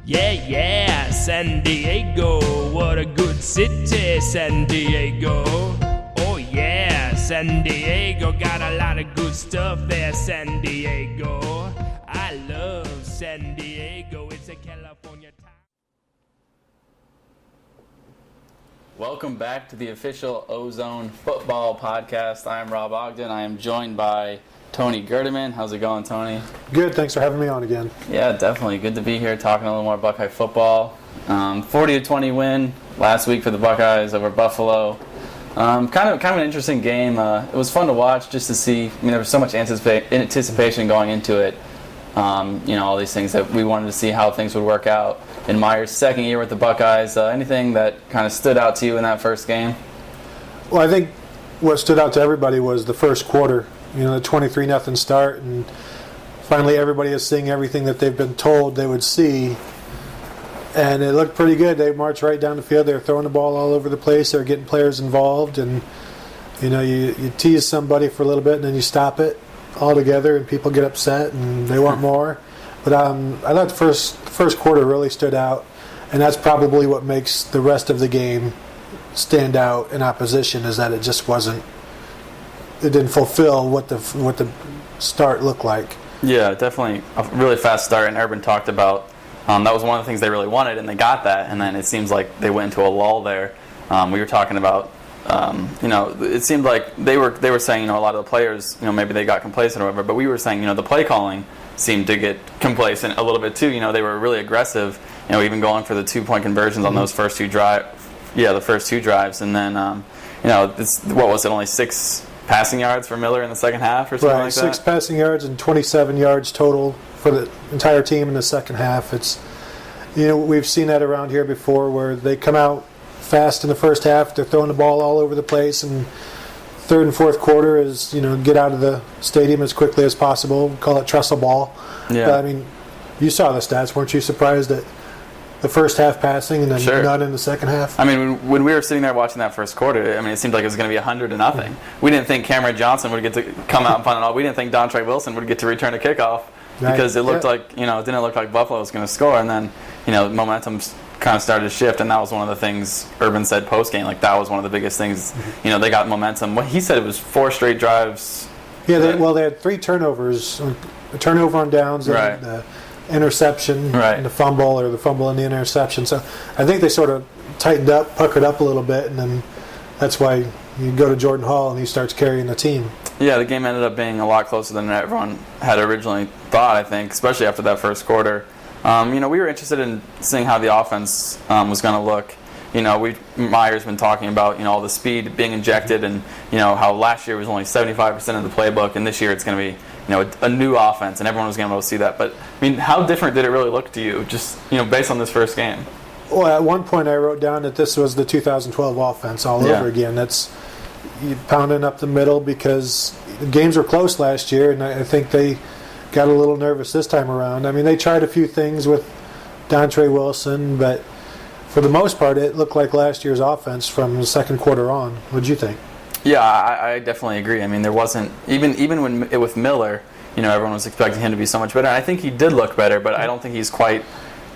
Yeah, yeah, San Diego, what a good city, San Diego. Oh yeah, San Diego, got a lot of good stuff there, San Diego. I love San Diego, it's a California town. Welcome back to the official Ozone Football Podcast. I am Rob Ogden. I am joined by Tony Gerdeman. How's it going, Tony? Good. Thanks for having me on again. Yeah, definitely. Good to be here talking a little more Buckeye football. 40-20 win last week for the Buckeyes over Buffalo. Kind of an interesting game. It was fun to watch just to see. I mean, there was so much anticipation going into it. All these things that we wanted to see how things would work out. In Meyer's second year with the Buckeyes, anything that kind of stood out to you in that first game? Well, I think what stood out to everybody was the first quarter. The 23-0 start, and finally everybody is seeing everything that they've been told they would see. And it looked pretty good. They marched right down the field. They were throwing the ball all over the place. They were getting players involved, and you tease somebody for a little bit, and then you stop it altogether, and people get upset and they want more. But I thought the first quarter really stood out, and that's probably what makes the rest of the game stand out in opposition, is that it just wasn't. It didn't fulfill what the start looked like. Yeah, definitely a really fast start, and Urban talked about that was one of the things they really wanted, and they got that, and then it seems like they went into a lull there. We were talking about, it seemed like they were saying, a lot of the players, maybe they got complacent or whatever, but we were saying, the play calling seemed to get complacent a little bit too. They were really aggressive, even going for the 2-point conversions on those first two drives. Yeah, the first two drives, and then, what was it, only 6 passing yards for Miller in the second half or something like that? 6 passing yards and 27 yards total for the entire team in the second half. It's, we've seen that around here before, where they come out fast in the first half, they're throwing the ball all over the place, and third and fourth quarter is, get out of the stadium as quickly as possible. We call it trestle ball. Yeah. But, you saw the stats. Weren't you surprised that the first half passing and then not in the second half? When we were sitting there watching that first quarter, it seemed like it was going to be 100-0. Mm-hmm. We didn't think Cameron Johnson would get to come out and punt it all. We didn't think Dontre Wilson would get to return a kickoff because it looked like, it didn't look like Buffalo was going to score. And then, momentum kind of started to shift, and that was one of the things Urban said post-game. Like, that was one of the biggest things. Mm-hmm. They got momentum. He said it was 4 straight drives. Yeah, they had 3 turnovers. A turnover on downs, and the interception and the fumble, or the fumble and the interception. So I think they sort of tightened up, puckered up a little bit, and then that's why you go to Jordan Hall and he starts carrying the team. Yeah, the game ended up being a lot closer than everyone had originally thought, I think, especially after that first quarter. We were interested in seeing how the offense was going to look. Meyer's been talking about, all the speed being injected, and, how last year was only 75% of the playbook, and this year it's going to be, a new offense, and everyone was going to be able to see that. But, how different did it really look to you, just, based on this first game? Well, at one point I wrote down that this was the 2012 offense all over again. That's you pounding up the middle, because the games were close last year, and I think they got a little nervous this time around. They tried a few things with Dontre Wilson, but for the most part, it looked like last year's offense from the second quarter on. What did you think? Yeah, I definitely agree. There wasn't even when with Miller, everyone was expecting him to be so much better. I think he did look better, but I don't think he's quite.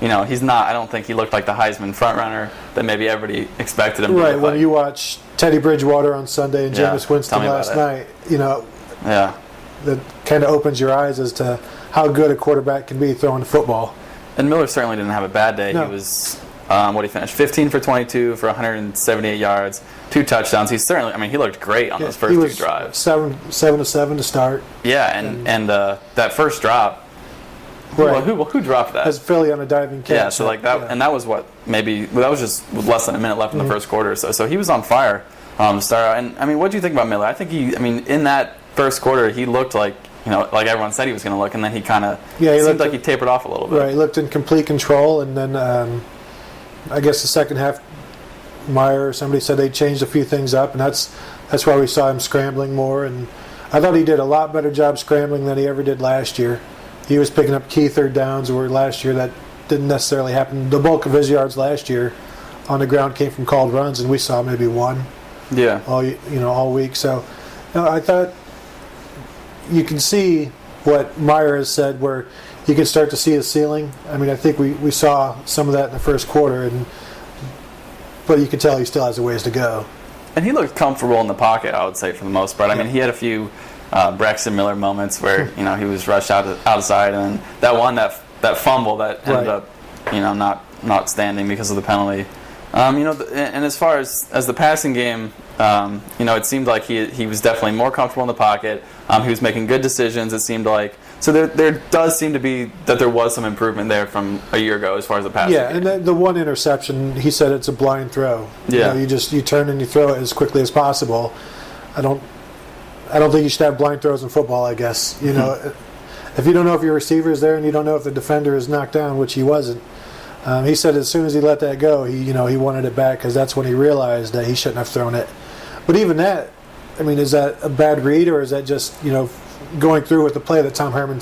He's not. I don't think he looked like the Heisman frontrunner that maybe everybody expected him to. Right. When you watch Teddy Bridgewater on Sunday and Jameis Winston last night, that kind of opens your eyes as to how good a quarterback can be throwing the football. And Miller certainly didn't have a bad day. No. He was. He finished 15 for 22 for 178 yards, 2 touchdowns. He's certainly. He looked great on those first 2 drives. 7 to 7 to start. Yeah, and that first drop. Right. Who dropped that? As Philly on a diving catch. Yeah, so like that, and that was that was just less than a minute left in the first quarter. So he was on fire to start out. And what do you think about Miller? I think in that first quarter he looked like. Like everyone said he was going to look, and then he kind of seemed like he tapered off a little bit. Right, he looked in complete control, and then I guess the second half, Meyer or somebody said they changed a few things up, and that's why we saw him scrambling more. And I thought he did a lot better job scrambling than he ever did last year. He was picking up key third downs, where last year that didn't necessarily happen. The bulk of his yards last year on the ground came from called runs, and we saw maybe one. Yeah. All week. So, I thought you can see what Meyer has said, where you can start to see his ceiling. I mean, I think we saw some of that in the first quarter, but you can tell he still has a ways to go. And he looked comfortable in the pocket, I would say, for the most part. I mean, he had a few Braxton Miller moments where he was rushed outside, and that fumble that ended up not standing because of the penalty. And as far as the passing game, it seemed like he was definitely more comfortable in the pocket. He was making good decisions. It seemed like there does seem to be that there was some improvement there from a year ago as far as the passing. Yeah, game. and the one interception, he said it's a blind throw. Yeah, you turn and you throw it as quickly as possible. I don't think you should have blind throws in football. I guess if you don't know if your receiver is there and you don't know if the defender is knocked down, which he wasn't. He said as soon as he let that go, he wanted it back because that's when he realized that he shouldn't have thrown it. But even that, I mean, is that a bad read or is that just going through with the play that Tom Herman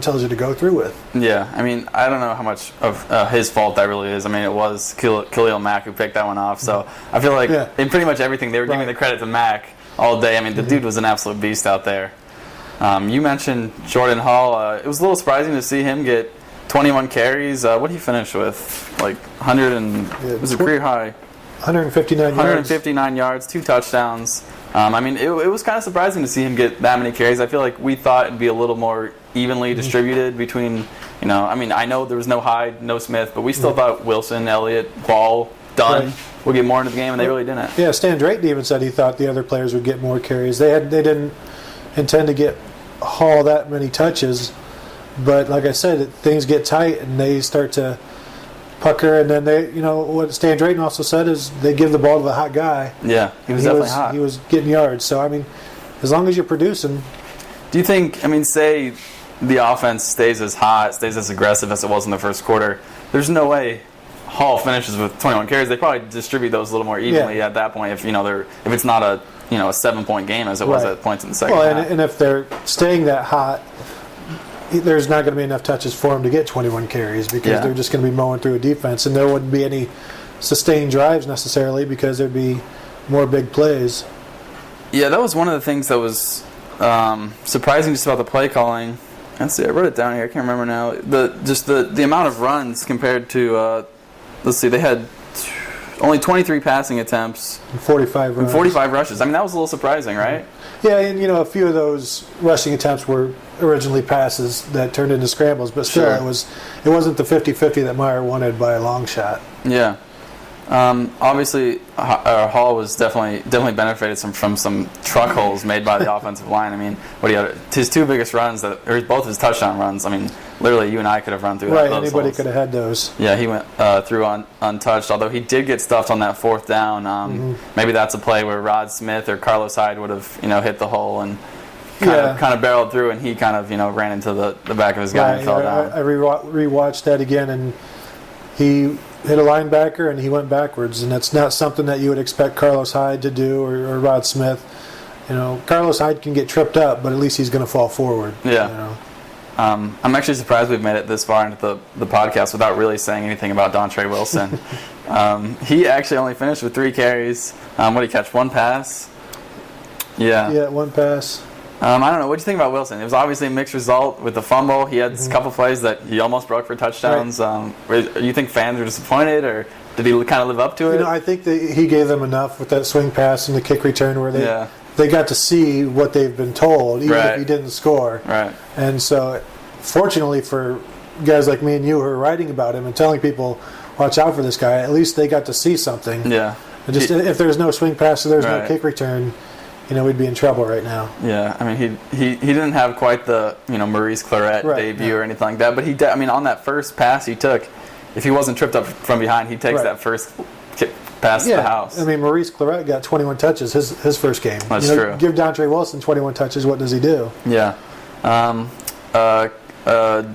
tells you to go through with? Yeah, I mean, I don't know how much of his fault that really is. I mean, it was Khalil Mack who picked that one off. So I feel like in pretty much everything they were giving the credit to Mack all day. I mean, the dude was an absolute beast out there. You mentioned Jordan Hall. It was a little surprising to see him get 21 carries. What did he finish with? Like 100 and it was a career high. 159 yards, 2 touchdowns. I mean, it was kind of surprising to see him get that many carries. I feel like we thought it'd be a little more evenly distributed between, I mean, I know there was no Hyde, no Smith, but we still thought Wilson, Elliott, Ball, Dunn would get more into the game, and they really didn't. Yeah, Stan Drayton even said he thought the other players would get more carries. They didn't intend to get Hall that many touches, but like I said, things get tight and they start to pucker, and then what Stan Drayton also said is they give the ball to the hot guy. Yeah, he was definitely hot. He was getting yards. So I mean, as long as you're producing. Do you think? I mean, say the offense stays as hot, stays as aggressive as it was in the first quarter. There's no way Hall finishes with 21 carries. They probably distribute those a little more evenly at that point. If it's not a 7-point game as it was at points in the second half. And if they're staying that hot, there's not going to be enough touches for them to get 21 carries because they're just going to be mowing through a defense, and there wouldn't be any sustained drives necessarily because there'd be more big plays. Yeah, that was one of the things that was surprising just about the play calling. Let's see, I wrote it down here. I can't remember now. The amount of runs compared to they had only 23 passing attempts and 45 runs. And 45 rushes. I mean, that was a little surprising, right? Yeah, and a few of those rushing attempts were originally passes that turned into scrambles, but still it wasn't the 50-50 that Meyer wanted by a long shot. Yeah. Obviously, Hall was definitely benefited from some truck holes made by the offensive line. I mean, his 2 biggest runs, or both his touchdown runs, I mean, literally you and I could have run through those holes. Anybody could have had those. Yeah, he went through untouched, although he did get stuffed on that 4th down. Maybe that's a play where Rod Smith or Carlos Hyde would have hit the hole and kind of barreled through, and he kind of ran into the back of his guy and fell down. I rewatched that again, and he hit a linebacker and he went backwards, and that's not something that you would expect Carlos Hyde to do or Rod Smith. Carlos Hyde can get tripped up, but at least he's going to fall forward. Yeah. I'm actually surprised we've made it this far into the podcast without really saying anything about Dontre Wilson. He actually only finished with 3 carries. What did he catch? 1 pass? Yeah. Yeah, 1 pass. I don't know. What do you think about Wilson? It was obviously a mixed result with the fumble. He had a couple plays that he almost broke for touchdowns. Right. You think fans are disappointed, or did he kind of live up to it? I think that he gave them enough with that swing pass and the kick return where they got to see what they've been told, even if he didn't score. Right. And so, fortunately for guys like me and you who are writing about him and telling people, watch out for this guy, at least they got to see something. Yeah. And just if there's no swing pass or there's no kick return, we'd be in trouble right now. Yeah, I mean, he didn't have quite the Maurice Claret debut or anything like that, but on that first pass he took, if he wasn't tripped up from behind, he takes that first kick pass to the house. I mean, Maurice Claret got 21 touches his first game. That's true. Give Dontre Wilson 21 touches, what does he do? Yeah.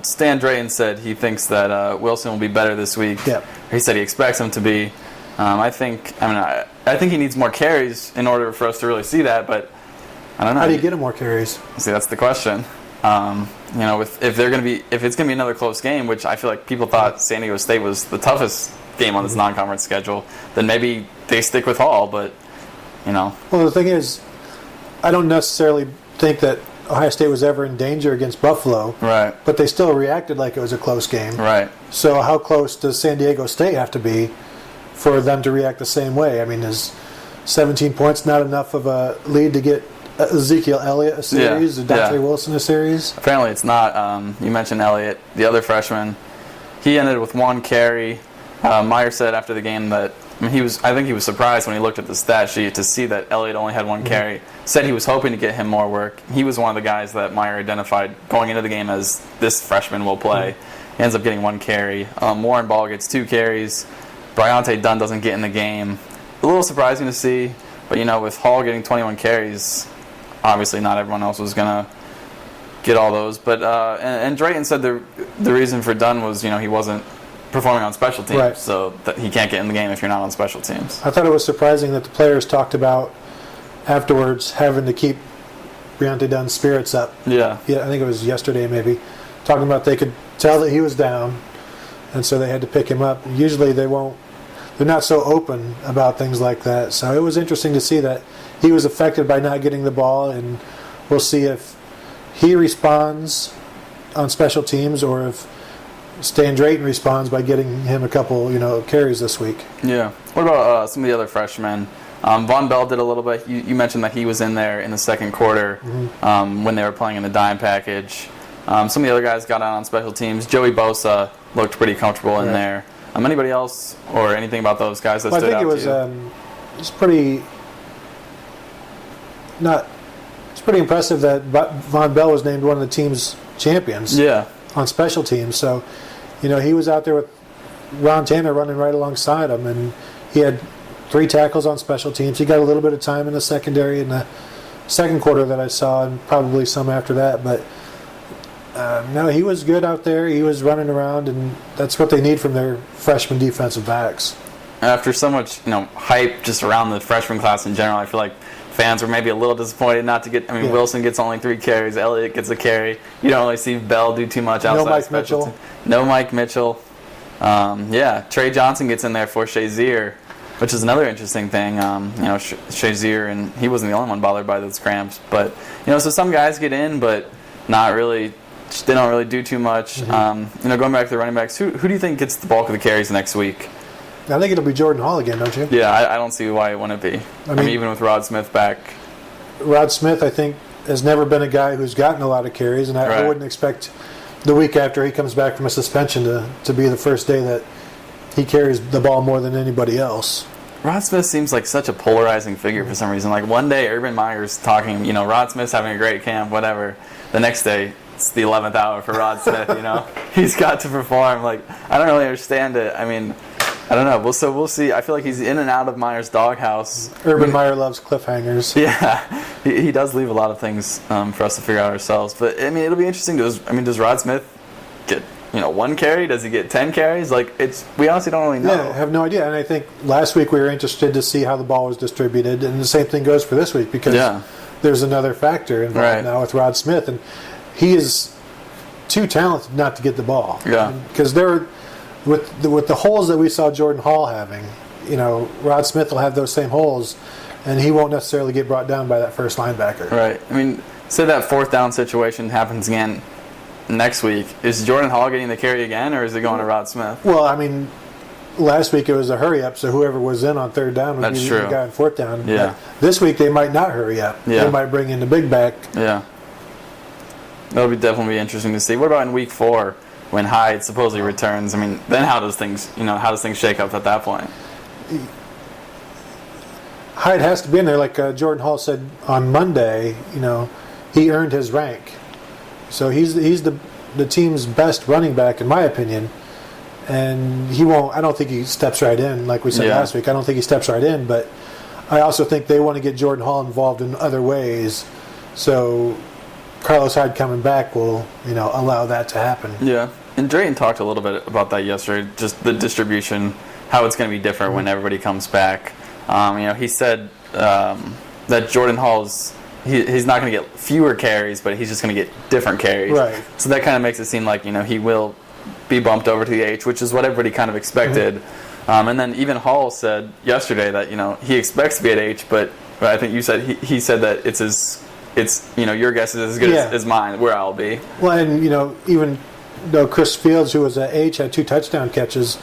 Stan Drayton said he thinks that Wilson will be better this week. Yep. He said he expects him to be. I think he needs more carries in order for us to really see that, but I don't know. How do you get him more carries? See, that's the question. If it's gonna be another close game, which I feel like people thought San Diego State was the toughest game on this non-conference schedule, then maybe they stick with Hall. But Well, the thing is, I don't necessarily think that Ohio State was ever in danger against Buffalo. Right. But they still reacted like it was a close game. Right. So how close does San Diego State have to be for them to react the same way? I mean, is 17 points not enough of a lead to get Ezekiel Elliott a series, or Dante Wilson a series? Apparently it's not. You mentioned Elliott, the other freshman. He ended with 1 carry. Meyer said after the game that I think he was surprised when he looked at the stat sheet to see that Elliott only had 1 carry. Said he was hoping to get him more work. He was one of the guys that Meyer identified going into the game as this freshman will play. He ends up getting 1 carry. Warren Ball gets 2 carries. Bryante Dunn doesn't get in the game. A little surprising to see, but with Hall getting 21 carries, obviously not everyone else was going to get all those. But and Drayton said the reason for Dunn was he wasn't performing on special teams, right. So that he can't get in the game if you're not on special teams. I thought it was surprising that the players talked about afterwards having to keep Bryante Dunn's spirits up. Yeah, I think it was yesterday maybe, talking about they could tell that he was down, and so they had to pick him up. Usually they're not so open about things like that. So it was interesting to see that he was affected by not getting the ball, and we'll see if he responds on special teams or if Stan Drayton responds by getting him a couple, carries this week. Yeah. What about some of the other freshmen? Von Bell did a little bit. You mentioned that he was in there in the second quarter when they were playing in the dime package. Some of the other guys got on special teams. Joey Bosa looked pretty comfortable in there. Anybody else or anything about those guys that stood out to you? It was pretty it's pretty impressive that Von Bell was named one of the team's champions. Yeah. On special teams. So, he was out there with Ron Tanner running right alongside him, and he had 3 tackles on special teams. He got a little bit of time in the secondary in the second quarter that I saw, and probably some after that. But no, he was good out there. He was running around, and that's what they need from their freshman defensive backs. After so much, hype just around the freshman class in general, I feel like fans were maybe a little disappointed not to get. Wilson gets only 3 carries. Elliott gets a carry. You don't really see Bell do too much outside. No Mike Mitchell. No Mike Mitchell. Trey Johnson gets in there for Shazier, which is another interesting thing. Shazier, and he wasn't the only one bothered by those cramps. But so some guys get in, but not really. They don't really do too much. Going back to the running backs, who do you think gets the bulk of the carries next week? I think it'll be Jordan Hall again, don't you? Yeah, I don't see why it wouldn't be. I mean, even with Rod Smith back. Rod Smith, I think, has never been a guy who's gotten a lot of carries, and I wouldn't expect the week after he comes back from a suspension to be the first day that he carries the ball more than anybody else. Rod Smith seems like such a polarizing figure for some reason. Like one day, Urban Meyer's talking, Rod Smith's having a great camp, whatever. The next day, it's the 11th hour for Rod Smith, He's got to perform. Like, I don't really understand it. I mean, I don't know. We'll see. I feel like he's in and out of Meyer's doghouse. Urban Meyer loves cliffhangers. Yeah, he does leave a lot of things for us to figure out ourselves. But I mean, it'll be interesting. Does Rod Smith get 1 carry? Does he get 10 carries? Like we honestly don't really know. Yeah, I have no idea. And I think last week we were interested to see how the ball was distributed, and the same thing goes for this week because there's another factor involved now with Rod Smith, and he is too talented not to get the ball. Yeah, because with the holes that we saw Jordan Hall having, Rod Smith will have those same holes, and he won't necessarily get brought down by that first linebacker. Right. I mean, say that 4th down situation happens again next week. Is Jordan Hall getting the carry again, or is it going to Rod Smith? Well, I mean, last week it was a hurry up, so whoever was in on 3rd down would be the guy on 4th down. Yeah. But this week they might not hurry up. Yeah. They might bring in the big back. Yeah. That'll definitely be interesting to see. What about in week 4 when Hyde supposedly returns? I mean, then how does things shake up at that point? Hyde has to be in there, like Jordan Hall said on Monday. He earned his rank, so he's the team's best running back in my opinion. And he won't. I don't think he steps right in, like we said last week. I don't think he steps right in, but I also think they want to get Jordan Hall involved in other ways. So Carlos Hyde coming back will, allow that to happen. Yeah, and Drayton talked a little bit about that yesterday, just the distribution, how it's going to be different when everybody comes back. He said that Jordan Hall's he's not going to get fewer carries, but he's just going to get different carries. Right. So that kind of makes it seem like he will be bumped over to the H, which is what everybody kind of expected. And then even Hall said yesterday that he expects to be at H, but I think you said he said that it's his it's your guess is as good as mine where I'll be. Well, and even though Chris Fields, who was at H, had 2 touchdown catches,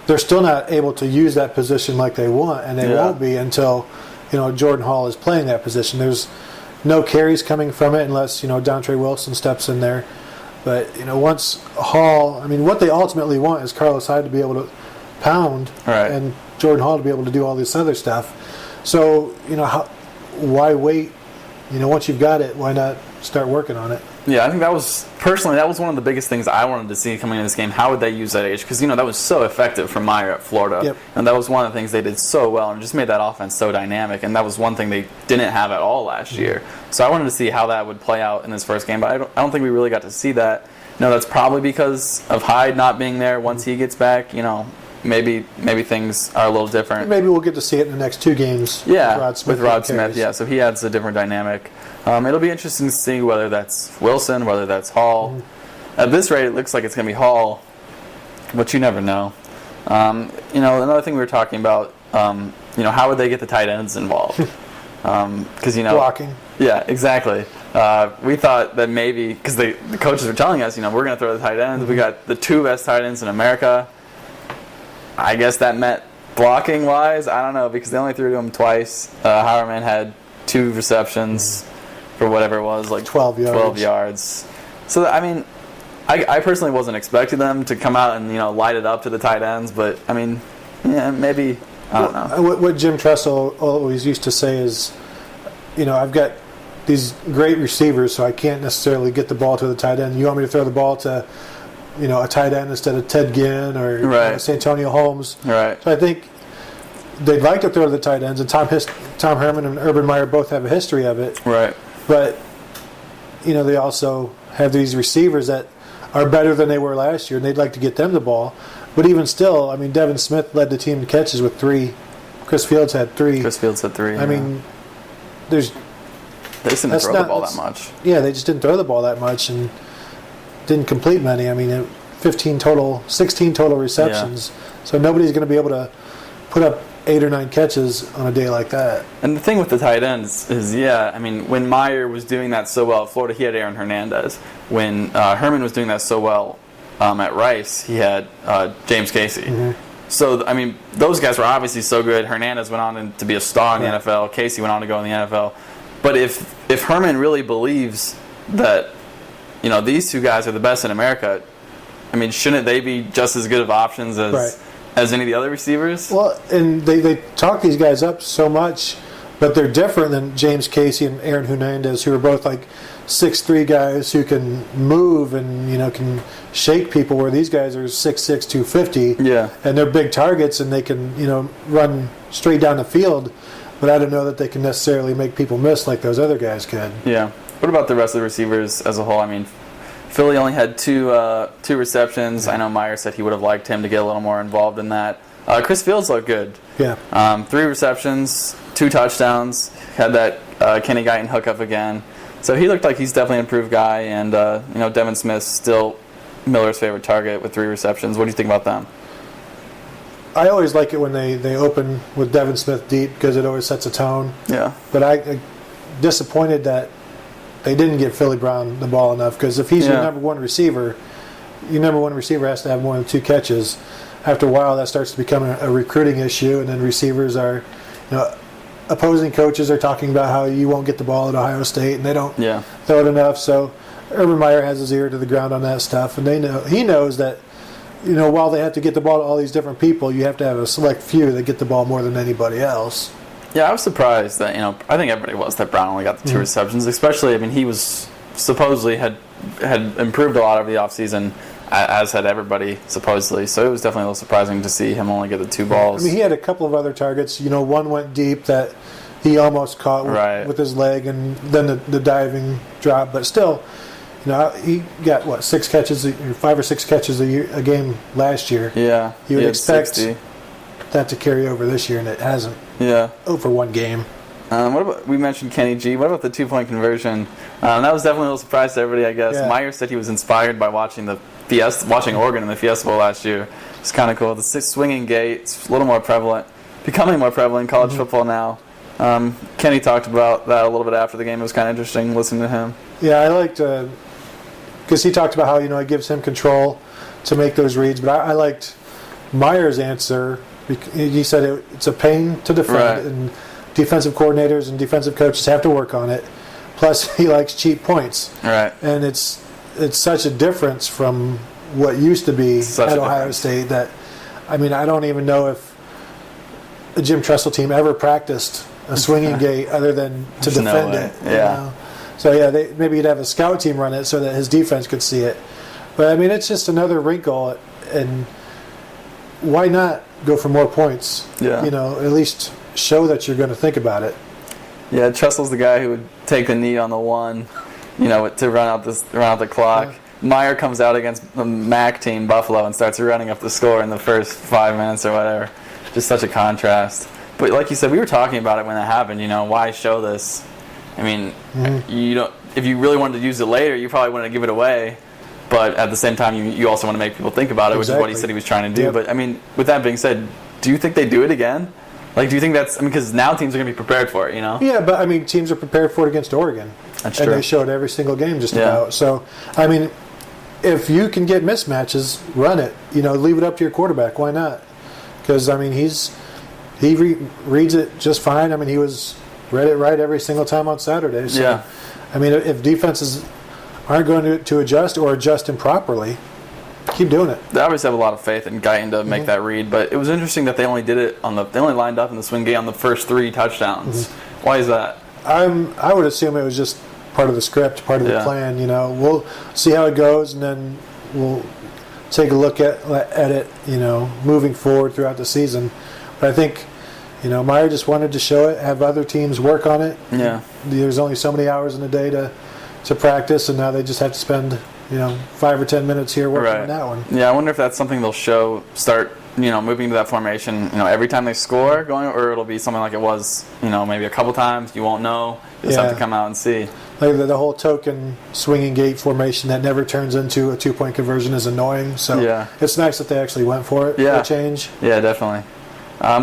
they're still not able to use that position like they want, and they won't be until Jordan Hall is playing that position. There's no carries coming from it unless Dontre Wilson steps in there. But once Hall, what they ultimately want is Carlos Hyde to be able to pound, and Jordan Hall to be able to do all this other stuff. So why wait? Once you've got it, why not start working on it? Yeah, I think that was one of the biggest things I wanted to see coming into this game. How would they use that age? Because that was so effective for Meyer at Florida, and that was one of the things they did so well, and just made that offense so dynamic. And that was one thing they didn't have at all last year. So I wanted to see how that would play out in this first game, but I don't think we really got to see that. That's probably because of Hyde not being there. Once he gets back, maybe things are a little different. Maybe we'll get to see it in the next 2 games. Yeah, with Rod Smith. Yeah, so he adds a different dynamic. It'll be interesting to see whether that's Wilson, whether that's Hall. At this rate, it looks like it's going to be Hall, but you never know. Another thing we were talking about, how would they get the tight ends involved? Because blocking. Yeah, exactly. We thought that maybe because the coaches were telling us, we're going to throw the tight ends. We got the 2 best tight ends in America. I guess that meant blocking wise. I don't know because they only threw to him twice. Howerman had 2 receptions for whatever it was, like 12 yards. So I personally wasn't expecting them to come out and light it up to the tight ends, but maybe I don't know. What Jim Tressel always used to say is, I've got these great receivers, so I can't necessarily get the ball to the tight end. You want me to throw the ball to a tight end instead of Ted Ginn or Santonio Holmes. Right. So I think they'd like to throw to the tight ends, and Tom Herman and Urban Meyer both have a history of it. Right. But they also have these receivers that are better than they were last year, and they'd like to get them the ball. But even still, Devin Smith led the team in catches with 3. Chris Fields had 3. They just didn't throw the ball that much. Yeah, they just didn't throw the ball that much and didn't complete many. 16 total receptions. Yeah. So nobody's going to be able to put up 8 or 9 catches on a day like that. And the thing with the tight ends is, when Meyer was doing that so well at Florida, he had Aaron Hernandez. When Herman was doing that so well at Rice, he had James Casey. Mm-hmm. So, those guys were obviously so good. Hernandez went on to be a star in the NFL. Casey went on to go in the NFL. But if Herman really believes that, these 2 guys are the best in America, shouldn't they be just as good of options as any of the other receivers? Well, and they talk these guys up so much, but they're different than James Casey and Aaron Hernandez, who are both like 6'3" guys who can move and can shake people, where these guys are 6'6", 250. Yeah. And they're big targets and they can run straight down the field, but I don't know that they can necessarily make people miss like those other guys can. Yeah. What about the rest of the receivers as a whole? Philly only had 2 receptions. I know Meyer said he would have liked him to get a little more involved in that. Chris Fields looked good. Yeah. 3 receptions, 2 touchdowns. Had that Kenny Guyton hookup again. So he looked like he's definitely an improved guy. And Devin Smith's still Miller's favorite target with 3 receptions. What do you think about them? I always like it when they open with Devin Smith deep because it always sets a tone. Yeah. But I'm disappointed that they didn't give Philly Brown the ball enough, because if he's your number one receiver has to have more than 2 catches. After a while, that starts to become a recruiting issue, and then receivers are, opposing coaches are talking about how you won't get the ball at Ohio State, and they don't throw it enough. So Urban Meyer has his ear to the ground on that stuff, and he knows that, while they have to get the ball to all these different people, you have to have a select few that get the ball more than anybody else. Yeah, I was surprised that, I think everybody was, that Brown only got the 2 receptions, especially, he was supposedly had improved a lot over the offseason, as had everybody, supposedly. So it was definitely a little surprising to see him only get the 2 balls. He had a couple of other targets. One went deep that he almost caught with his leg, and then the diving drop. But still, he got, 6 catches, 5 or 6 catches a game last year. Yeah. You would expect that to carry over this year, and it hasn't. Yeah. Over 1 game. What about, we mentioned Kenny G. What about the 2-point conversion? That was definitely a little surprise to everybody, I guess. Yeah. Meyer said he was inspired by watching Oregon in the Fiesta Bowl last year. It's kind of cool. The swinging gait, it's a little more prevalent, becoming more prevalent in college football now. Kenny talked about that a little bit after the game. It was kind of interesting listening to him. Yeah, I liked because he talked about how it gives him control to make those reads. But I liked Meyer's answer. He said it's a pain to defend, Right. and defensive coordinators and defensive coaches have to work on it. Plus, he likes cheap points, Right. and it's such a difference from what used to be Such at a Ohio difference. State that, I mean, I don't even know if a Jim Tressel team ever practiced a swinging gate other than to There's no defend way. it. Yeah. So yeah, maybe you'd have a scout team run it so that his defense could see it. But I mean, it's just another wrinkle, and why not go for more points? Yeah. At least show that you're going to think about it. Yeah, Tressel's the guy who would take the knee on the one, to run out the clock. Yeah. Meyer comes out against the MAC team, Buffalo, and starts running up the score in the first 5 minutes or whatever. Just such a contrast. But like you said, we were talking about it when it happened. Why show this? I mean, you don't. If you really wanted to use it later, you probably wouldn't give it away. But at the same time, you also want to make people think about it, which is what he Exactly. said he was trying to do. Yep. But I mean, with that being said, do you think they do it again? Like, do you think that's? Because now teams are going to be prepared for it. Yeah, but I mean, teams are prepared for it against Oregon. That's and true. they show it every single game just Yeah. about. So, I mean, if you can get mismatches, run it. Leave it up to your quarterback. Why not? Because, I mean, he reads it just fine. I mean, he read it right every single time on Saturday. So, Yeah. I mean, if defenses aren't going to adjust or adjust improperly, keep doing it. They obviously have a lot of faith in Guyton to make that read, but it was interesting that they only did it they only lined up in the swing game on the first 3 touchdowns. Why is that? I would assume it was just part of the script, part of the Yeah. plan. We'll see how it goes, and then we'll take a look at it. Moving forward throughout the season. But I think, Meyer just wanted to show it, have other teams work on it. Yeah. There's only so many hours in a day to practice, and now they just have to spend 5 or 10 minutes here working Right. on that one. Yeah, I wonder if that's something they'll start moving to that formation, every time they score, or it'll be something like it was, maybe a couple times. You won't know. You'll just have Yeah. to come out and see. Like the whole token swinging gate formation that never turns into a 2-point conversion is annoying. So Yeah. it's nice that they actually went for it Yeah. for a change. Yeah, definitely.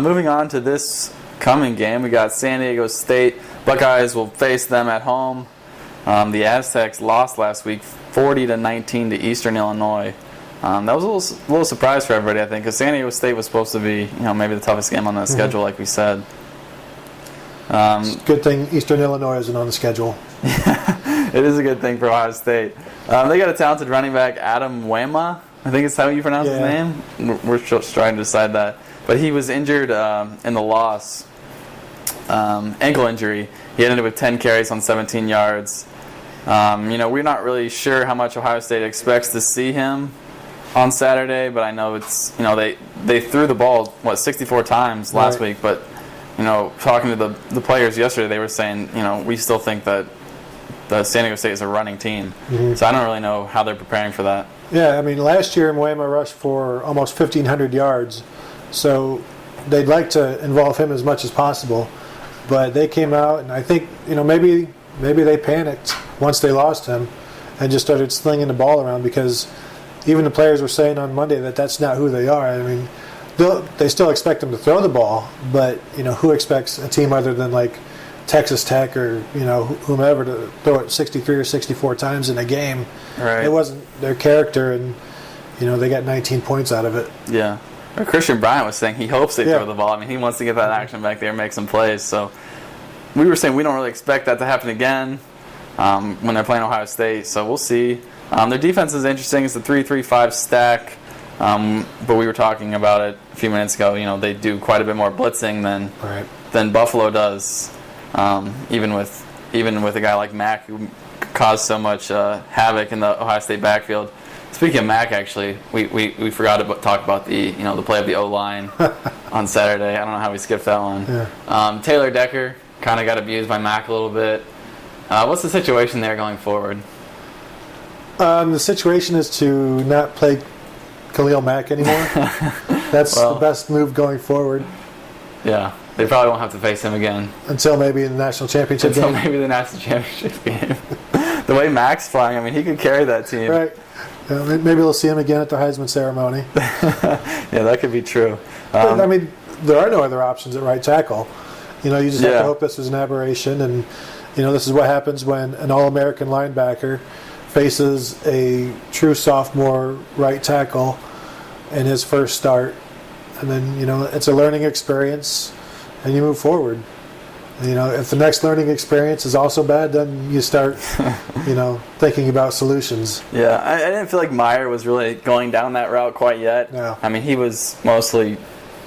Moving on to this coming game, we got San Diego State. Buckeyes will face them at home. The Aztecs lost last week 40-19 to Eastern Illinois. That was a little surprise for everybody, I think, because San Diego State was supposed to be, maybe the toughest game on the schedule, like we said. Good thing Eastern Illinois isn't on the schedule. It is a good thing for Ohio State. They got a talented running back, Adam Wema. I think it's how you pronounce his Yeah. name. We're just trying to decide that. But he was injured in the loss, ankle injury. He ended up with 10 carries on 17 yards. We're not really sure how much Ohio State expects to see him on Saturday, but I know it's, they threw the ball, 64 times last Right. week, but, talking to the players yesterday, they were saying, we still think that the San Diego State is a running team. So I don't really know how they're preparing for that. Yeah, I mean, last year Mwema rushed for almost 1,500 yards, so they'd like to involve him as much as possible. But they came out, and I think, maybe they panicked once they lost him and just started slinging the ball around, because even the players were saying on Monday that that's not who they are. I mean, they still expect them to throw the ball, but, who expects a team other than, like, Texas Tech or, whomever to throw it 63 or 64 times in a game? Right. It wasn't their character, and, they got 19 points out of it. Yeah. Or Christian Bryant was saying he hopes they Yeah. throw the ball. I mean, he wants to get that action back there and make some plays. So we were saying we don't really expect that to happen again when they're playing Ohio State. So we'll see. Their defense is interesting. It's a 3-3-5 stack. But we were talking about it a few minutes ago. They do quite a bit more blitzing Right. than Buffalo does. Even with a guy like Mack, who caused so much havoc in the Ohio State backfield. Speaking of Mack, actually, we forgot to talk about the play of the O-line on Saturday. I don't know how we skipped that one. Yeah. Taylor Decker kind of got abused by Mack a little bit. What's the situation there going forward? The situation is to not play Khalil Mack anymore. That's the best move going forward Yeah, they probably won't have to face him again until maybe in the national championship until game. maybe the national championship game. The way Mack's flying, I mean, he could carry that team. Right. Yeah, maybe we'll see him again at the Heisman ceremony. Yeah, that could be true. But, I mean, there are no other options at right tackle. You know, you just have to hope this is an aberration. And, you know, this is what happens when an All-American linebacker faces a true sophomore right tackle in his first start. And then, you know, it's a learning experience, and you move forward. You know, if the next learning experience is also bad, then you start, you know, thinking about solutions. Yeah, I didn't feel like Meyer was really going down that route quite yet. No. I mean, he was mostly,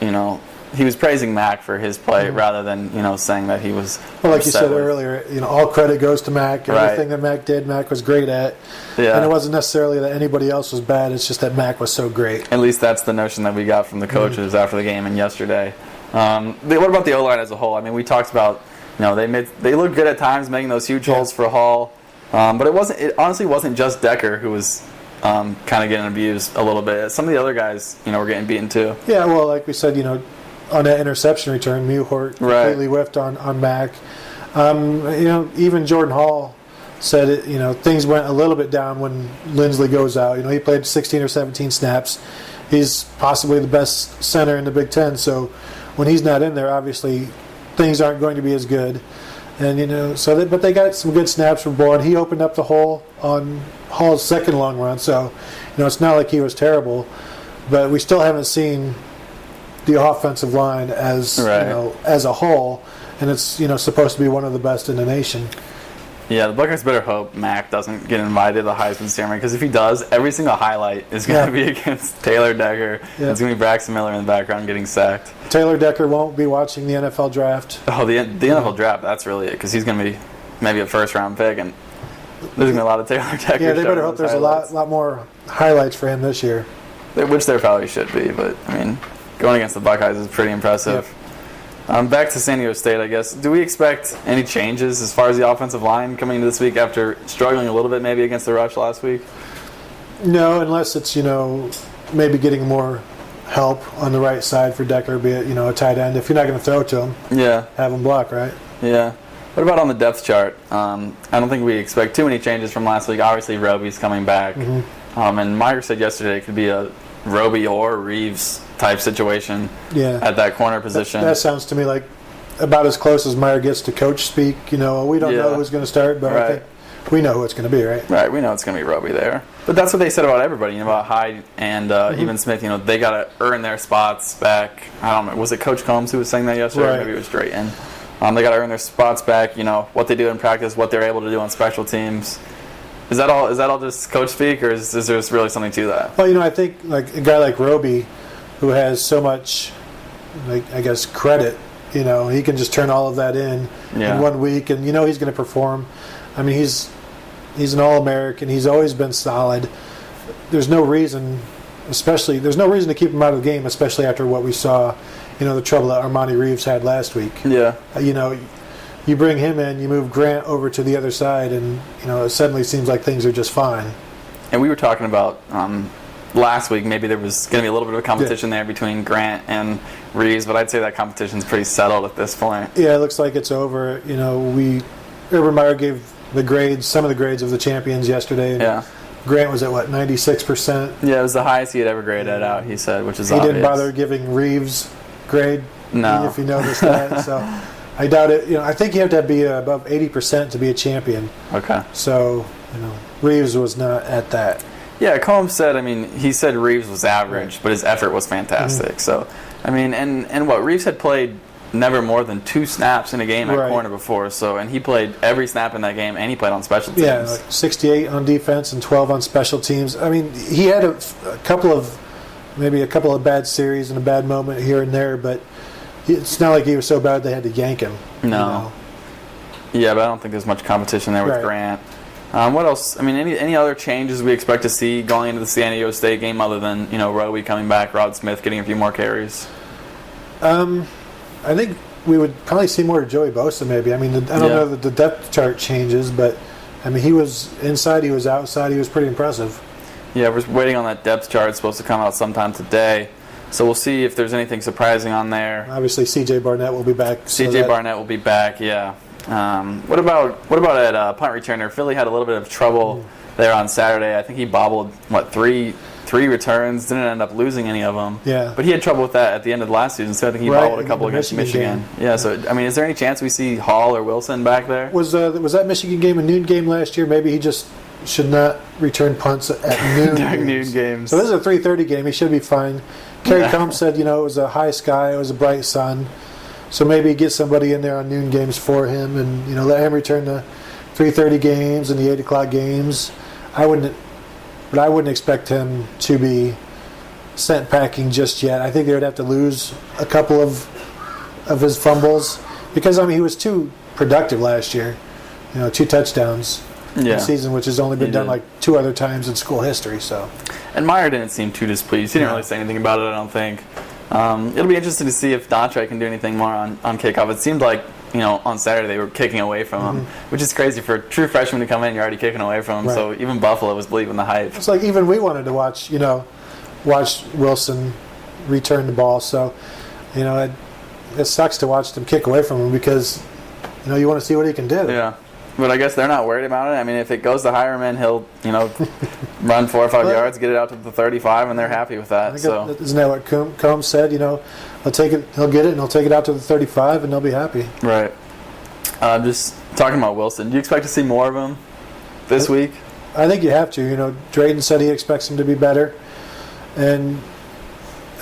you know, he was praising Mac for his play rather than, you know, saying that he was. Well, like you said earlier, you know, all credit goes to Mac. Everything that Mac did, Mac was great at. Yeah. And it wasn't necessarily that anybody else was bad. It's just that Mac was so great. At least that's the notion that we got from the coaches after the game and yesterday. What about the O-line as a whole? I mean, we talked about, you know, they looked good at times, making those huge holes for Hall. But it honestly wasn't just Decker who was kind of getting abused a little bit. Some of the other guys, you know, were getting beaten too. Yeah, well, like we said, you know, on that interception return, Mewhort completely whiffed on Mac. You know, even Jordan Hall said it. You know, things went a little bit down when Lindsley goes out. You know, he played 16 or 17 snaps. He's possibly the best center in the Big Ten. So when he's not in there, obviously things aren't going to be as good. And you know, but they got some good snaps from Bourne. He opened up the hole on Hall's second long run. So you know, it's not like he was terrible, but we still haven't seen the offensive line as you know, as a whole, and it's, you know, supposed to be one of the best in the nation. Yeah, the Buckeyes better hope Mac doesn't get invited to the Heisman ceremony, because if he does, every single highlight is going to be against Taylor Decker. Yeah. It's going to be Braxton Miller in the background getting sacked. Taylor Decker won't be watching the NFL draft. Oh, the NFL draft, that's really it, because he's going to be maybe a first-round pick, and there's going to be a lot of Taylor Decker. Yeah, they better hope there's a lot more highlights for him this year. Which there probably should be, but, I mean, going against the Buckeyes is pretty impressive. Yep. Back to San Diego State, I guess. Do we expect any changes as far as the offensive line coming into this week after struggling a little bit maybe against the rush last week? No, unless it's, you know, maybe getting more help on the right side for Decker, be it, you know, a tight end. If you're not going to throw to him, have him block, right? Yeah. What about on the depth chart? I don't think we expect too many changes from last week. Obviously, Roby's coming back. And Meyer said yesterday it could be a Roby or Reeves type situation at that corner position. That sounds to me like about as close as Meyer gets to coach speak. You know, we don't know who's going to start, but I think we know who it's going to be, right? Right, we know it's going to be Roby there. But that's what they said about everybody, you know, about Hyde and even Smith. You know, they got to earn their spots back. I don't know, was it Coach Combs who was saying that yesterday? Right. Or maybe it was Drayton. They got to earn their spots back. You know, what they do in practice, what they're able to do on special teams. Is that all just coach speak, or is there really something to that? Well, you know, I think like a guy like Roby, who has so much, like, I guess, credit, you know, he can just turn all of that in 1 week, and you know he's going to perform. I mean, he's an All-American. He's always been solid. There's no reason to keep him out of the game, especially after what we saw, you know, the trouble that Armani Reeves had last week. Yeah. You know, you bring him in, you move Grant over to the other side, and you know, it suddenly seems like things are just fine. And we were talking about last week, maybe there was going to be a little bit of a competition there between Grant and Reeves, but I'd say that competition's pretty settled at this point. Yeah, it looks like it's over. You know, Urban Meyer gave some of the grades of the champions yesterday. And Grant was at, 96%? Yeah, it was the highest he had ever graded out, he said, which is obvious. He didn't bother giving Reeves grade, no. If you noticed that. So I doubt it. You know, I think you have to be above 80% to be a champion. Okay. So, you know, Reeves was not at that. Yeah, Combs said, I mean, he said Reeves was average, but his effort was fantastic. So, I mean, and what, Reeves had played never more than 2 snaps in a game at corner before, so, and he played every snap in that game, and he played on special teams. Yeah, like 68 on defense and 12 on special teams. I mean, he had a couple of bad series and a bad moment here and there, but it's not like he was so bad they had to yank him. No. You know? Yeah, but I don't think there's much competition there with Grant. What else? I mean, any other changes we expect to see going into the San Diego State game other than, you know, Roby coming back, Rod Smith getting a few more carries? I think we would probably see more of Joey Bosa maybe. I mean, I don't know that the depth chart changes, but, I mean, he was inside, he was outside, he was pretty impressive. Yeah, we're waiting on that depth chart. It's supposed to come out sometime today. So we'll see if there's anything surprising on there. Obviously, C.J. Barnett will be back. C.J. Barnett will be back, yeah. What about at punt returner? Philly had a little bit of trouble there on Saturday. I think he bobbled, 3 3 returns, didn't end up losing any of them. Yeah. But he had trouble with that at the end of the last season, so I think he bobbled a couple against Michigan. Yeah, so, I mean, is there any chance we see Hall or Wilson back there? Was that Michigan game a noon game last year? Maybe he just should not return punts at noon. During noon games. So this is a 3:30 game. He should be fine. Kerry Combs said, it was a high sky, it was a bright sun. So maybe get somebody in there on noon games for him, and let him return the 3:30 games and the 8 o'clock games. I wouldn't expect him to be sent packing just yet. I think they would have to lose a couple of his fumbles because he was too productive last year. 2 touchdowns in the season, which has only been done like 2 other times in school history. So. And Meyer didn't seem too displeased. He didn't really say anything about it, I don't think. It'll be interesting to see if Dontre can do anything more on kickoff. It seemed like, on Saturday they were kicking away from him, which is crazy for a true freshman to come in. You're already kicking away from him. Right. So even Buffalo was believing the hype. It's like even we wanted to watch Wilson return the ball. So, it sucks to watch them kick away from him because, you want to see what he can do. Yeah. But I guess they're not worried about it. I mean, if it goes to Hireman, he'll, run 4 or 5 yards, get it out to the 35, and they're happy with that. Isn't that what Combs said? He'll take it, he'll get it, and he'll take it out to the 35, and they'll be happy. Right. Just talking about Wilson, do you expect to see more of him this week? I think you have to. Drayden said he expects him to be better, and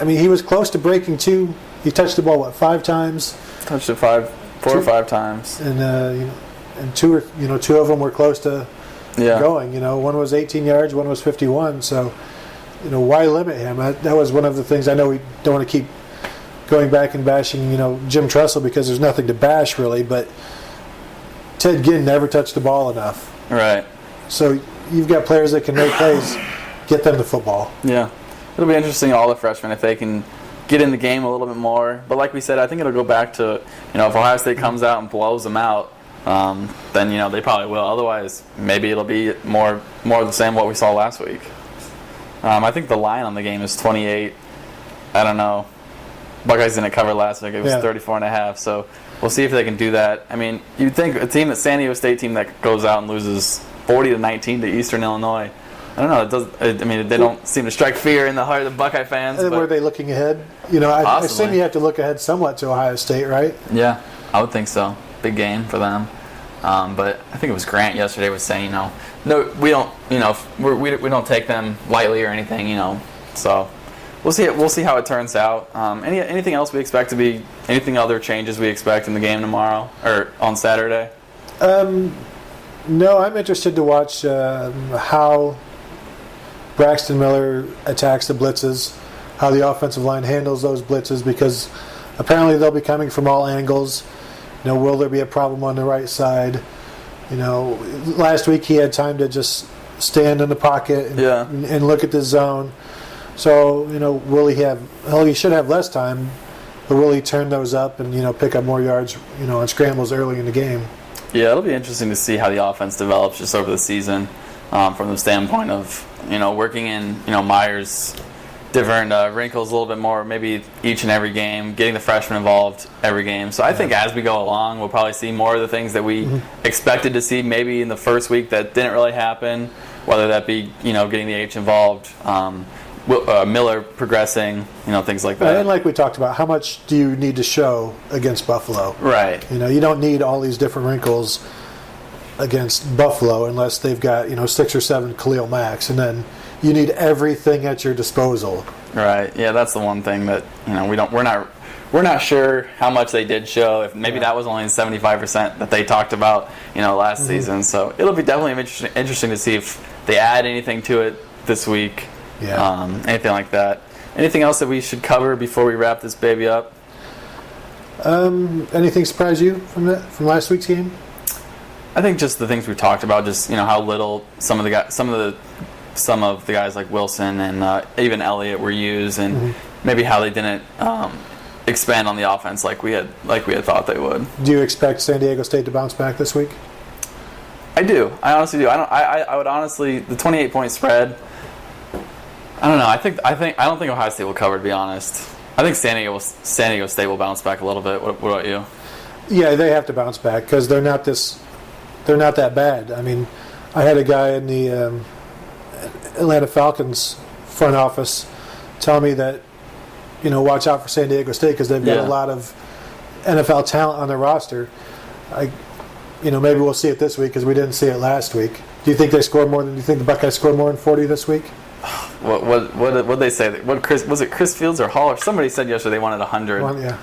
he was close to breaking 2. He touched the ball 5 times? Touched it 4 or 5 times, and 2 of them were close to going. One was 18 yards, one was 51. So, why limit him? That was one of the things. I know we don't want to keep going back and bashing, Jim Tressel because there's nothing to bash really, but Ted Ginn never touched the ball enough. Right. So you've got players that can make plays. Get them the football. Yeah, it'll be interesting. All the freshmen, if they can get in the game a little bit more. But like we said, I think it'll go back to if Ohio State comes out and blows them out. Then they probably will. Otherwise, maybe it'll be more of the same what we saw last week. I think the line on the game is 28. I don't know. Buckeyes didn't cover last week. It was 34.5. So we'll see if they can do that. I mean, you'd think a team, that San Diego State team that goes out and loses 40-19 to Eastern Illinois. I don't know. They don't seem to strike fear in the heart of the Buckeye fans. Were they looking ahead? I assume you have to look ahead somewhat to Ohio State, right? Yeah, I would think so. Big game for them. But I think it was Grant yesterday was saying, no, we don't, we don't take them lightly or anything, So we'll see. We'll see how it turns out. Anything else we expect to be? Anything other changes we expect in the game tomorrow or on Saturday? No, I'm interested to watch how Braxton Miller attacks the blitzes, how the offensive line handles those blitzes, because apparently they'll be coming from all angles. Will there be a problem on the right side? Last week he had time to just stand in the pocket and look at the zone. So, he should have less time, but will he turn those up and, pick up more yards, on scrambles early in the game? Yeah, it'll be interesting to see how the offense develops just over the season from the standpoint of, working in, Myers' different wrinkles a little bit more, maybe each and every game, getting the freshmen involved every game. So I think as we go along, we'll probably see more of the things that we expected to see maybe in the first week that didn't really happen, whether that be, getting the H involved, Miller progressing, things like that. And like we talked about, how much do you need to show against Buffalo? Right. You don't need all these different wrinkles against Buffalo unless they've got, 6 or 7 Khalil Macks, and then you need everything at your disposal. Right. Yeah, that's the one thing that we're not sure how much they did show. If maybe that was only 75% that they talked about, last season. So it'll be definitely interesting to see if they add anything to it this week. Yeah. Anything like that. Anything else that we should cover before we wrap this baby up? Anything surprise you from last week's game? I think just the things we talked about, just how little some of the guys like Wilson and even Elliott were used, and maybe how they didn't expand on the offense like we had thought they would. Do you expect San Diego State to bounce back this week? I do. I honestly do. I would honestly, the 28-point spread. I don't know. I don't think Ohio State will cover, to be honest. I think San Diego State will bounce back a little bit. What about you? Yeah, they have to bounce back because they're not that bad. I mean, I had a guy in the Atlanta Falcons front office tell me that, watch out for San Diego State because they've got a lot of NFL talent on their roster. Maybe we'll see it this week because we didn't see it last week. Do you think they scored more than? Do you think the Buckeyes scored more than 40 this week? What did they say? Was it Chris Fields or Hall or somebody said yesterday they wanted 100? Well, yeah.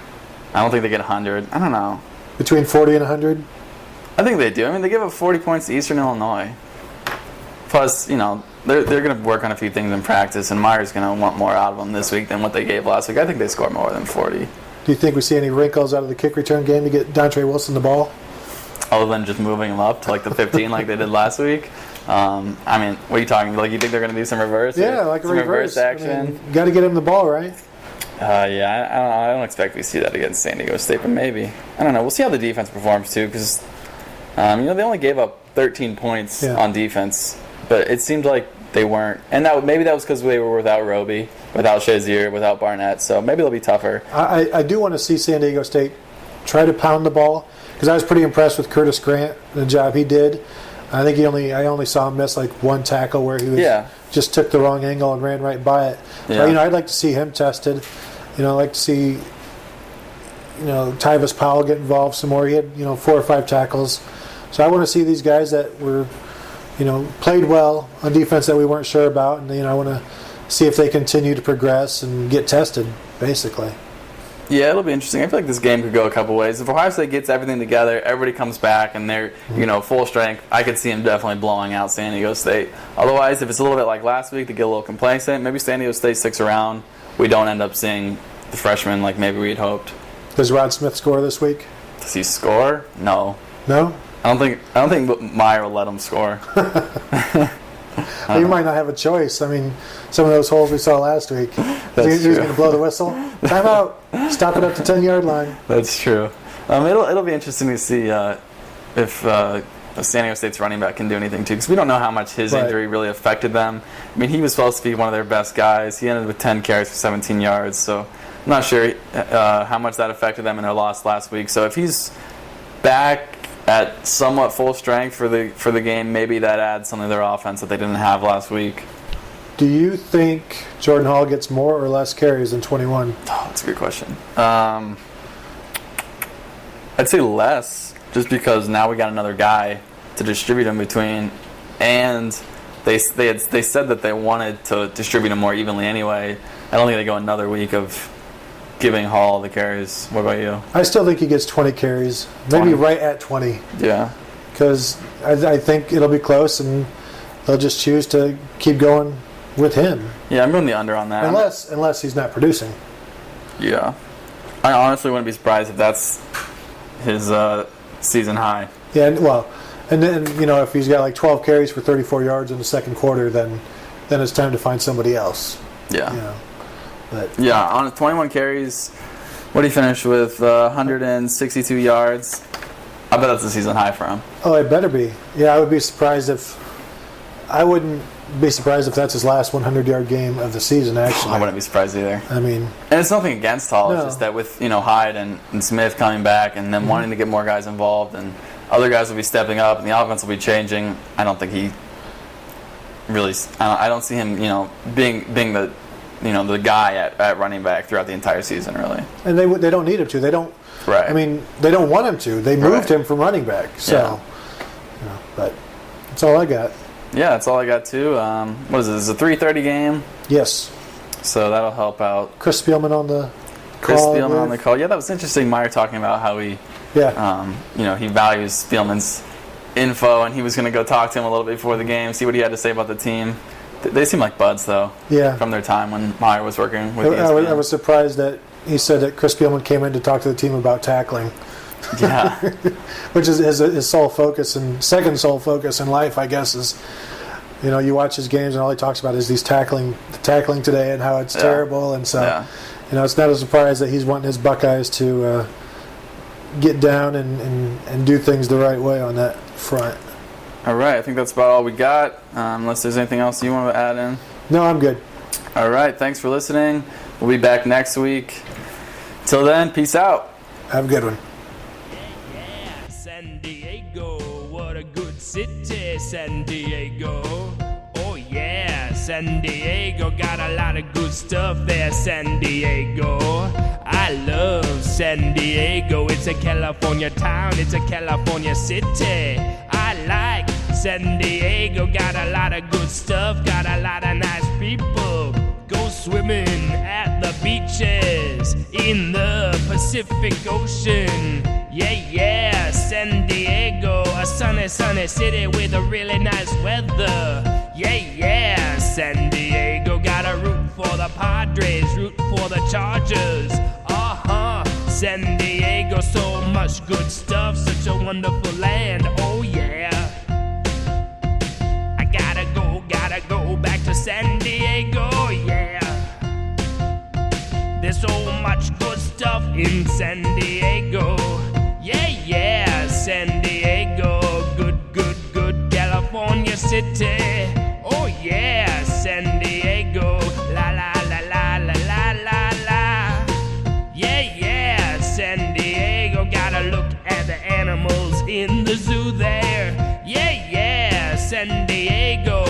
I don't think they get 100. I don't know. Between 40 and 100? I think they do. I mean, they give up 40 points to Eastern Illinois. Plus, they're going to work on a few things in practice, and Meyer's going to want more out of them this week than what they gave last week. I think they scored more than 40. Do you think we see any wrinkles out of the kick return game to get Dontre Wilson the ball? Other than just moving him up to like the 15 like they did last week. I mean, what are you talking? Like, you think they're going to do some reverse? Yeah, like a reverse action. Got to get him the ball, right? Yeah, I don't expect we see that against San Diego State, but maybe. I don't know. We'll see how the defense performs too, because they only gave up 13 points on defense, but it seemed like they weren't. And maybe that was because they were without Roby, without Shazier, without Barnett. So maybe they'll be tougher. I do want to see San Diego State try to pound the ball, because I was pretty impressed with Curtis Grant, the job he did. I think I only saw him miss like one tackle where he just took the wrong angle and ran right by it. Yeah. But, I'd like to see him tested. I'd like to see Tyvis Powell get involved some more. He had 4 or 5 tackles. So I want to see these guys that were played well on defense that we weren't sure about, and I want to see if they continue to progress and get tested, basically. Yeah, it'll be interesting. I feel like this game could go a couple ways. If Ohio State gets everything together, everybody comes back, and they're full strength, I could see them definitely blowing out San Diego State. Otherwise, if it's a little bit like last week, to get a little complacent, maybe San Diego State sticks around. We don't end up seeing the freshmen like maybe we'd hoped. Does Rod Smith score this week? Does he score? No. No? I don't think Meyer will let him score. Well, you might not have a choice. I mean, some of those holes we saw last week. He's going to blow the whistle. Time out. Stop it at the 10-yard line. That's true. It'll be interesting to see if San Diego State's running back can do anything too, because we don't know how much his injury really affected them. I mean, he was supposed to be one of their best guys. He ended with 10 carries for 17 yards, so I'm not sure how much that affected them in their loss last week. So if he's back at somewhat full strength for the game, maybe that adds something to their offense that they didn't have last week. Do you think Jordan Hall gets more or less carries than 21? Oh, that's a good question. I'd say less, just because now we got another guy to distribute them between, and they said that they wanted to distribute them more evenly anyway. I don't think they go another week of giving Hall the carries. What about you? I still think he gets 20 carries, maybe 20. right at 20. Yeah. Because I think it'll be close, and they'll just choose to keep going with him. Yeah, I'm going the under on that. Unless he's not producing. Yeah. I honestly wouldn't be surprised if that's his season high. Yeah, and then if he's got like 12 carries for 34 yards in the second quarter, then it's time to find somebody else. Yeah. But yeah, on 21 carries, what did he finish with? 162 yards. I bet that's a season high for him. Oh, it better be. Yeah, I wouldn't be surprised if that's his last 100-yard game of the season, actually. I wouldn't be surprised either. I mean... And it's nothing against Hall. No. It's just that with, Hyde and Smith coming back and them wanting to get more guys involved and other guys will be stepping up and the offense will be changing, I don't think he really... I don't see him, being the... the guy at running back throughout the entire season, really. And they don't need him to. They don't... Right. I mean, they don't want him to. They moved him from running back. So, but that's all I got. Yeah, that's all I got, too. What is it? It's a 3:30 game. Yes. So that'll help out. Chris Spielman on the call. On the call. Yeah, that was interesting. Meyer talking about how he, he values Spielman's info, and he was going to go talk to him a little bit before the game, see what he had to say about the team. They seem like buds, though. Yeah. From their time when Meyer was working with ESPN. I was surprised that he said that Chris Spielman came in to talk to the team about tackling. Yeah. Which is his sole focus and second sole focus in life, I guess, is, you watch his games and all he talks about is the tackling today and how it's terrible. And so, it's not a surprise that he's wanting his Buckeyes to get down and do things the right way on that front. All right. I think that's about all we got. Unless there's anything else you want to add in. No, I'm good. All right. Thanks for listening. We'll be back next week. Till then, peace out. Have a good one. Yeah, San Diego, what a good city, San Diego. Oh yeah, San Diego got a lot of good stuff there, San Diego. I love San Diego, it's a California town, it's a California city. I like San Diego, got a lot of good stuff, got a lot of nice people. Go swimming at the beaches in the Pacific Ocean. Yeah, yeah, San Diego, a sunny, sunny city with a really nice weather. Yeah, yeah, San Diego, gotta root for the Padres, root for the Chargers. San Diego, so much good stuff, such a wonderful land, oh yeah. I gotta go back to San Diego, yeah. There's so much good stuff in San Diego. Yeah, yeah, San Diego, good, good, good California city. Oh yeah, San Diego, la la la la la la la la. Yeah, yeah, San Diego, gotta look at the animals in the zoo there. Yeah, yeah, San Diego,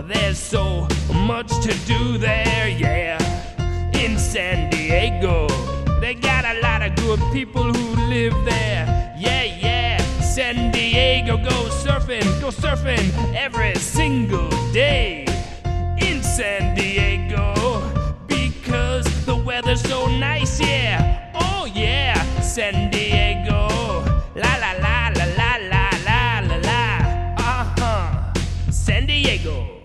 there's so much to do there, yeah. In San Diego, they got a lot of good people who live there. Yeah, yeah, San Diego, go surfing every single day. In San Diego, because the weather's so nice, yeah. Oh yeah, San Diego, la la la la la la la la la. San Diego.